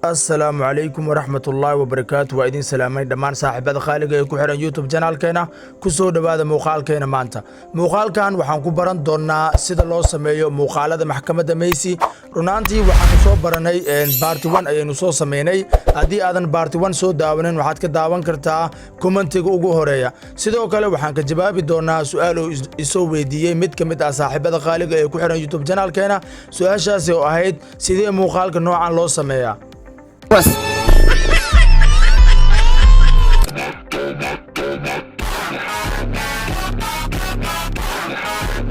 السلام عليكم ورحمة الله وبركاته وإذن سلامي دمان صاحبات خالق ku xiran YouTube channelkeena ku soo dhawaada muuqaalkeena maanta muuqaalkan waxaan ku baran doonaa sida loo sameeyo muuqaalada maxkamadda Messi runaantii waxaan soo baranay part 1 ayaynu soo sameynay hadii aadan part 1 soo daawanin waxaad ka daawan kartaa commentiga ugu horeeya sidoo kale waxaan ka jawaabi doonaa su'aal uu isoo weydiiyay mid ka mid ah saaxiibada khaalid ee ku xiran YouTube channelkeena su'aashaasi oo ahayd sidee muuqaalka noocan loo sameeyaa بس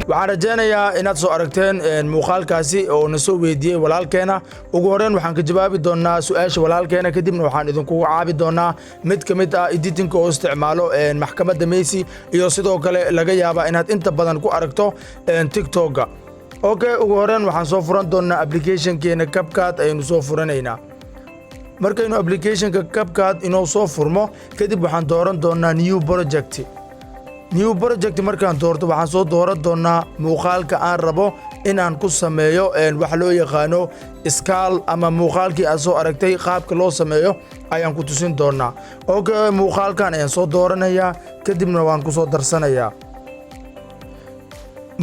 waxaan rajaynayaa inaad soo aragteen muuqaalkaasi oo na soo weydiiyay walaalkeena ugu horeen waxaan ka jawaabi doonaa su'aasha walaalkeena kadibna waxaan idinku caabi doonaa mid ka mid ah editing oo isticmaalo maxkamadda Messi iyo sidoo kale laga yaabaa inaad inta badan ku aragto TikTok-ga okay ugu horeen waxaan soo furan doonaa application-keena CapCut aynu soo furanaynaa markaynu application-ka CapCut inoo soo furmo kadib waxaan dooran doonaa new project markaan doorto waxaan soo dooran doonaa muuqaalka aan rabo inaan ku sameeyo wax loo yaqaano scale ama muuqaalkii aad soo aragtay qaabka loo sameeyo ayaan ku tusin doonaa okay muuqaalkan ayaan soo dooranayaa kadibna waan ku soo darsanayaa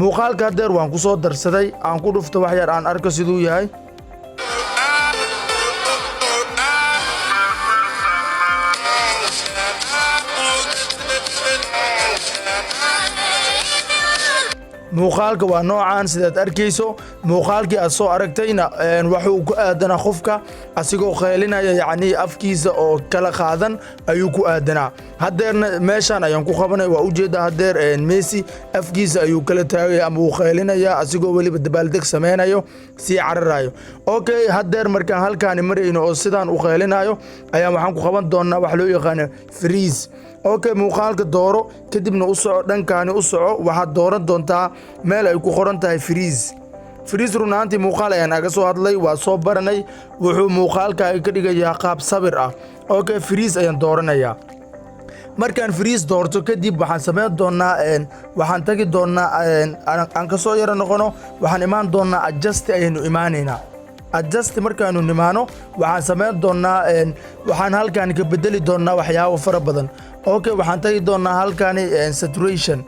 muuqaalka hadeer waan ku soo darsaday aan ku dhufto wax yar aan arko siduu yahay muuqaalka waa noocan sidaad arkayso muuqaalkii aad soo aragtayna wuxuu ku aadanaa qofka asigoo qeylinaya yacni afkiisa oo kala qaadan ayuu ku aadanaa hadeerna meeshan ayaan ku qabanay waa ujeedaa hadeer Messi afkiisa ayuu kala taagay ama uu qeylinaya asigoo waliba dabaaldeg sameynayo si cararayo okay hadeer markaan halkaan marayno oo sidaan u qeylinayo ayaan waxaan ku qaban doonaa wax loo yaqaan freeze okay muuqaalka dooro kadibna u soco dhankaani u soco waxaad dooran doontaa meel ay ku qoran tahay freeze runaantii muuqaal ayaan aga soo hadlay waa soo baranay wuxuu muuqaalkaaga ka dhigayaa qaab sabir ah okay freeze ayaan dooranayaa markaan freeze doorto kadib waxaan sameyn doonaa waxaan tagi doonaa aan ka soo yara noqono waxaan imaan doonaa adjust ayaynu imaanaynaa adjust markaanu nimaano waxaan sameyn doonaa waxaan halkaan ka bedeli doonaa waxyaabo fara badan okay waxaan tagi doonaa halkaan saturation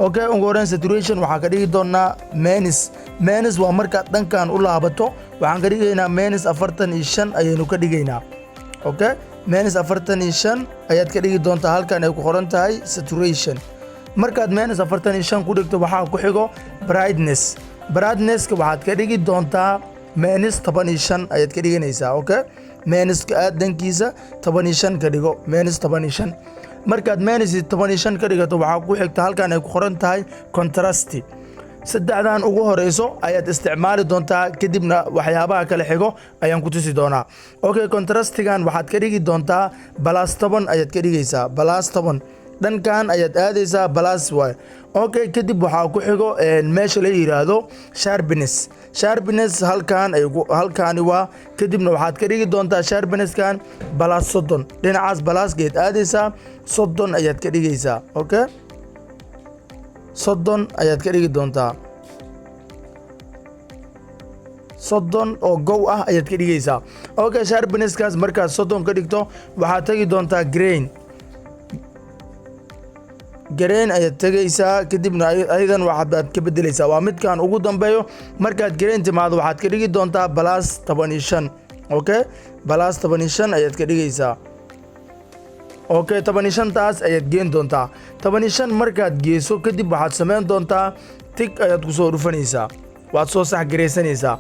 okay ugu horreyn saturation waxaan ka dhigi doonaa minus waa markaad dhankan u laabato waxaan ka dhigaynaa minus 45 ayaynu ka dhigaynaa okay minus 45 ayaad ka dhigi doontaa halkaan ay ku qoran tahay saturation markaad minus 45 ku dhigto waxaa ku xigo brightness-ka waxaad ka dhigi doontaa minus 15 ayaad ka dhiganaysaa okay minuska aad dhankiisa 15 ka dhigo minus 15 markaad minus 15 ka dhigato waxaa ku xigta halkaan ay ku qoran tahay contrast saddexdan ugu horeyso ayaad isticmaali doontaa kadibna waxyaabaha kale xigo ayaan ku tusi doonaa okay contrastigan waxaad ka dhigi doontaa +10 ayaad ka dhigaysaa +10 dhankan ayaad aadaysaa plus way okay kadib waxaa ku xigo meesha la yiraahdo sharpness halkaani waa kadibna waxaad ka dhigi doontaa sharpness-kan +30 dhinacaas balasgeed aadaysaa 30 ayaad ka dhigaysaa okay 30 ayaad ka dhigi doontaa 30 oo gow ah ayaad ka dhigaysaa okay sharpness-kaas markaad 30 ka dhigto waxaad tagi doontaa grain ayaad tagaysaa kadibna aydan waxaad ka bedelaysaa waa midkan ugu dambeeyo markaad grain timaado waxaad ka dhigi doontaa +15 okay +15 ayaad ka dhigaysaa okay 15 taas ayaad geen doontaa 15 markaad geeso kadib waxaad sameyn doontaa tig ayaad ku soo dhufanaysaa waad soo sax gareysanaysaa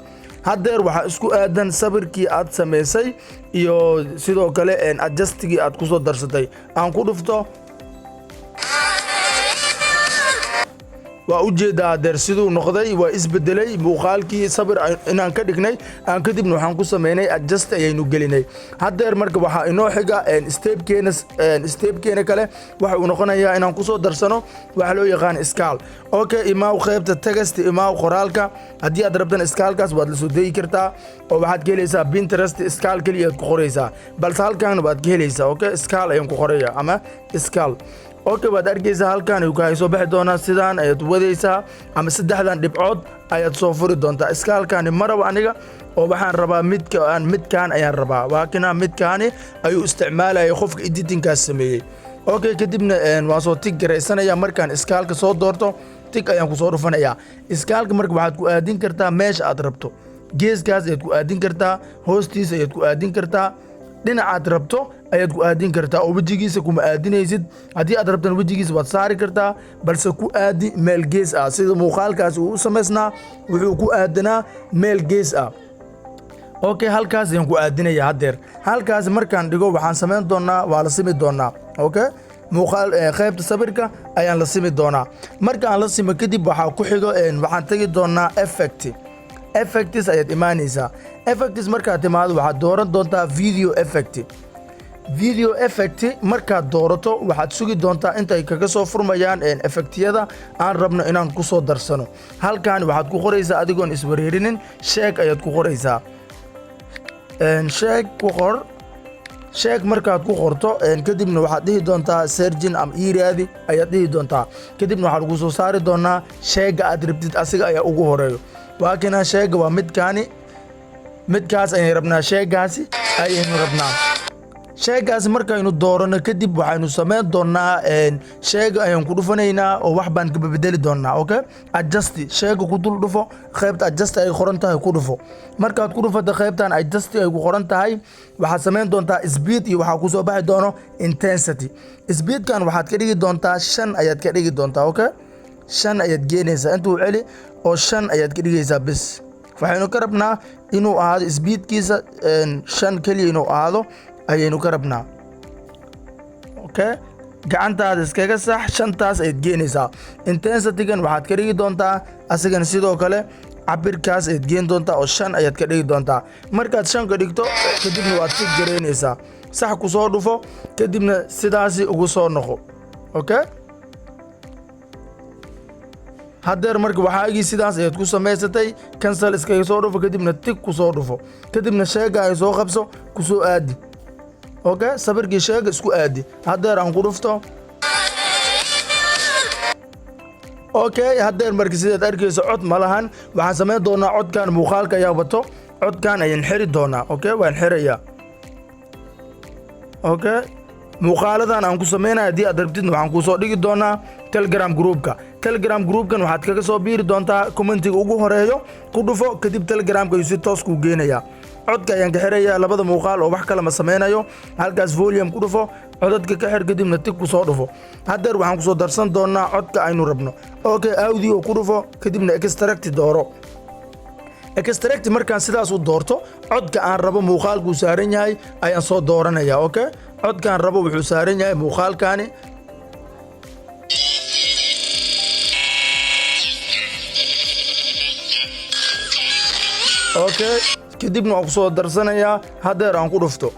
hadeer waxaa isku aadan sabirkii aad sameysay iyo sidoo kale adjustigii aad ku soo darsatay aan ku dhufto waa ujeedaa hadeer siduu noqday waa isbedelay muuqaalkii sabir inaan ka dhignay aan kadibna waxaan ku sameynay adjust ayaynu gelinay hadeer marka waxaa inoo xiga stepkeena kale waxa uu noqonayaa inaan ku soo darsano waxa loo yaqaan scale okay imaaw qaybta text imaaw qoraalka haddii aad rabtan scale-kaas waad la soo deyi kartaa oo waxaad ka helaysaa Pinterest scale kaliya aad ku qoraysaa balse halkaan waad ka helaysaa okay scale ayaan ku qoraya ama scale okay waad arkaysaa halkan ayuu ka soo bixi doonaa sidaan ayaad wadaysaa ama saddexdan dhibcood ayaad soo furi doontaa iskaalkani maraba aniga oo waxaan rabaa midkaan ayaan rabaa waa kana midkaani ayuu isticmaalaya qofka editingkaas sameeyey okay kadibna waan soo tig garaysanaya markaan iskaalka soo doorto tig ayaan ku soo dhufanaya iskaalka marka waxaad ku aadin kartaa meesha aad rabto geeskaas ayaad ku aadin kartaa hoostiisa ayaad ku aadin kartaa dhinacaad rabto ayaad ku aadin kartaa oo wejigiisa kuma aadinaysid haddii aad rabtan wejigiisa waad saari kartaa balse ku aadi meel gees ah sida muuqaalkaas uu u samaysnaa wuxuu ku aadanaa meel gees ah okay halkaas ayaan ku aadinaya haddeer halkaas markaan dhigo waxaan samayn doonaa waa la simi doonaa okay muuqaal qaybta sawirka ayaan la simi doonaa markaan la simo kadib waxaa ku xigo waxaan tagi doonaa effects ayaad imaanaysaa effects markaad timaado waxaad dooran doontaa video effect markaad doorato waxaad sugi doontaa intay kaga soo furmayaan effectyada aan rabno inaan ku soo darsano halkan waxaad ku qoraysaa adigoon iswareerinin sheeg ayaad ku qoraysaa sheeg ku qor sheeg markaad ku qorto kadibna waxaad dhihi doontaa sergin ama iraadi ayaad dhihi doontaa kadibna waxaad ugu soo saari doonaa sheega aad rabtid asiga ayaa ugu horeeyo waa kana sheega waa midkaas ayaan rabnaa sheegaasi ayaynu rabnaa sheegaasi markaynu doorano kadib waxaynu samayn doonaa sheega ayaan ku dhufanaynaa oo wax baan ka bedeli doonaa okay adjust sheega ku dul dhufo qaybta adjust ay qoran tahay ku dhufo markaad ku dhufato qaybtan adjust ay ku qoran tahay waxaad samayn doontaa speed iyo waxa ku soo baxi doono intensity speedkan waxaad ka dhigi doontaa 5 ayaad ka dhigi doontaa okay 5 ayaad geenaysaa intuu celi oo 5 ayaad ka dhigaysaa bis waxaynu ka rabnaa inuu ahaado speedkiisa 5 kaliya inuu ahaado ayaynu ka rabnaa okay gacantaada iskaga sax 5taas ayaad geenaysaa intensitygan waxaad ka dhigi doontaa asigana sidoo kale cabirkaas ayaad geen doontaa oo 5 ayaad ka dhigi doontaa markaad 5 ka dhigto kadibna waad si gareynaysaa sax ku soo dhufo kadibna sidaasi ugu soo noqo okay haddeer marka waxaagii sidaas ayaad ku samaysatay cancel iskaga soo dhufo kadibna tig ku soo dhufo kadibna sheega ay soo qabso ku soo aadi okay sabirkii sheega isku aadi haddeer aan ku dhufto okay haddeer marka sidaad arkayso cod ma lahan waxaan samayn doonaa codkan muuqaalka ayaa wato codkan ayaan xiri doonaa okay waan xirayaa okay muuqaaladan aan ku sameynaa haddii aad rabtid waxaan ku soo dhigi doonaa telegram groupkan waxaad kaga soo biiri doontaa commentiga ugu horeeyo ku dhufo kadib telegramka ayuu si toos kuu geenayaa codka ayaan ka xirayaa labada muuqaal oo wax kale ma sameynayo halkaas volume ku dhufo codadka ka xir kadibna tig ku soo dhufo haddeer waxaan ku soo darsan doonaa codka aynu rabno okay audio ku dhufo kadibna extract dooro extract markaan sidaas u doorto codka aan rabo muuqaalku saaran yahay ayaan soo dooranaya okay codkaan rabo wuxuu saaran yahay muuqaalkaani okay kadibna waan ku soo darsanayaa haddeer aan ku dhufto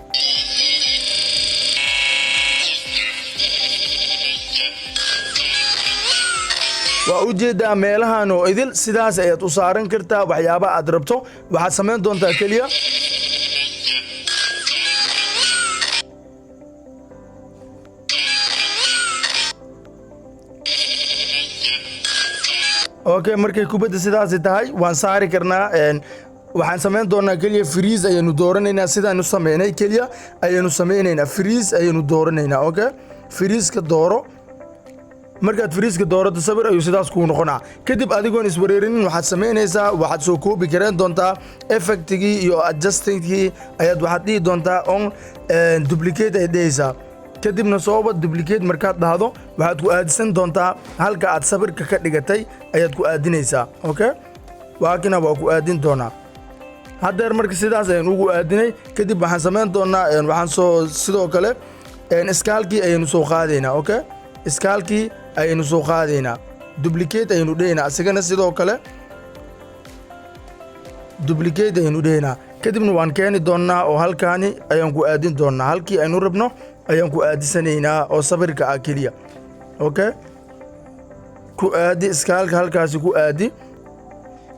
waa u jeedaa meelahan oo idil sidaas ayaad u saaran kartaa waxyaabaha aad rabto waxaad samayn doontaa keliya okay markay kubadda sidaasi tahay waan saari karnaa waxaan samayn doonaa keliya freeze ayaynu dooranaynaa sidaan u sameynay keliya ayaynu sameynaynaa freeze ayaynu dooranaynaa okay freeze-ka dooro markaad freeze-ka doorato sawir ayuu sidaas kuu noqonaa kadib adigoon iswareerinin waxaad samaynaysaa waxaad soo koobi kareen doontaa effectigii iyo adjustingkii ayaad waxaad dhihi doontaa on duplicate ay dhehaysaa kadibna sooba duplicate markaad dhahdo waxaad ku aadisan doontaa halka aad sawirka ka dhigatay ayaad ku aadinaysaa okay waakina waa ku aadin doonaa haddeer marka sidaas ayaan ugu aadinay kadib waxaan samayn doonaa waxaan soo sidoo kale iskaalkii ayaynu soo qaadaynaa okay iskaalkii ayaynu soo qaadaynaa duplicate ayaynu dhehaynaa asigana sidoo kale duplicate ayaynu dhehaynaa kadibna waan keeni doonaa oo halkaani ayaan ku aadin doonaa halkii aynu rabno ayaan ku aadisanaynaa oo sawirka ah keliya okay ku aadi iskaalka halkaasi ku aadi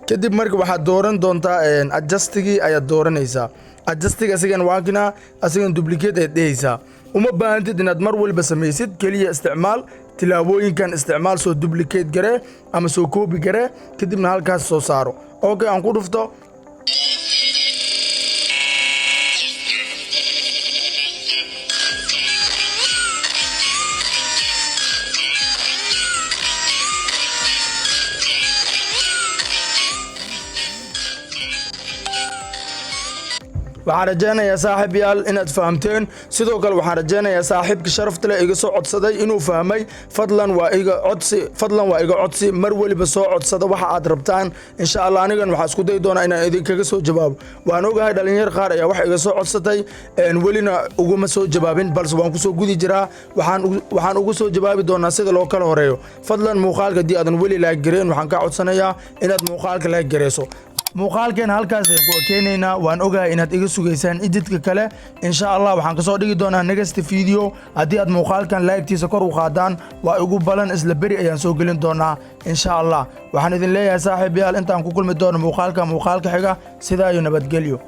kadib marka waxaad dooran doontaa adjustigii ayaad dooranaysaa adjustiga asigan waakina asigan duplicate ayaad dhehaysaa uma baahantid inaad mar walba samaysid keliya isticmaal tilaabooyinkan isticmaal soo duplicate garee ama soo copy garee kadibna halkaas soo saaro okay aan ku dhufto waxaan rajaynayaa saaxiibayaal inaad fahamteen sidoo kale waxaan rajaynayaa saaxiibka sharafta leh iga soo codsaday inuu fahmay fadlan waa iga codsi mar waliba soo codsada waxa aad rabtaan insha Allah anigan waxa isku day doonaa inaan idinkaga soo jawaabo waan ogahay dhalinyar qaar ayaa wax iga soo codsatay welina uguma soo jawaabin balse waan ku soo gudi jiraa waxaan ugu soo jawaabi doonaa sida loo kala horeeyo fadlan muuqaalka hadii aadan weli like gareen waxaan ka codsanayaa inaad muuqaalka like gareyso muuqaalkeen halkaas ay ku keenayna waan ogahay inaad iga sugaysaan ididka kale insha Allah waxaan ka soo dhigi doonaa next video hadii aad muuqaalkan like-tiisa kor u qaadaan waa ugu balan isla bari ayaan soo gelin doonaa insha Allah waxaan idin leeyahay saaxiibayaal intaan ku kulmi doono muuqaalka xiga sidaa iyo nabadgelyo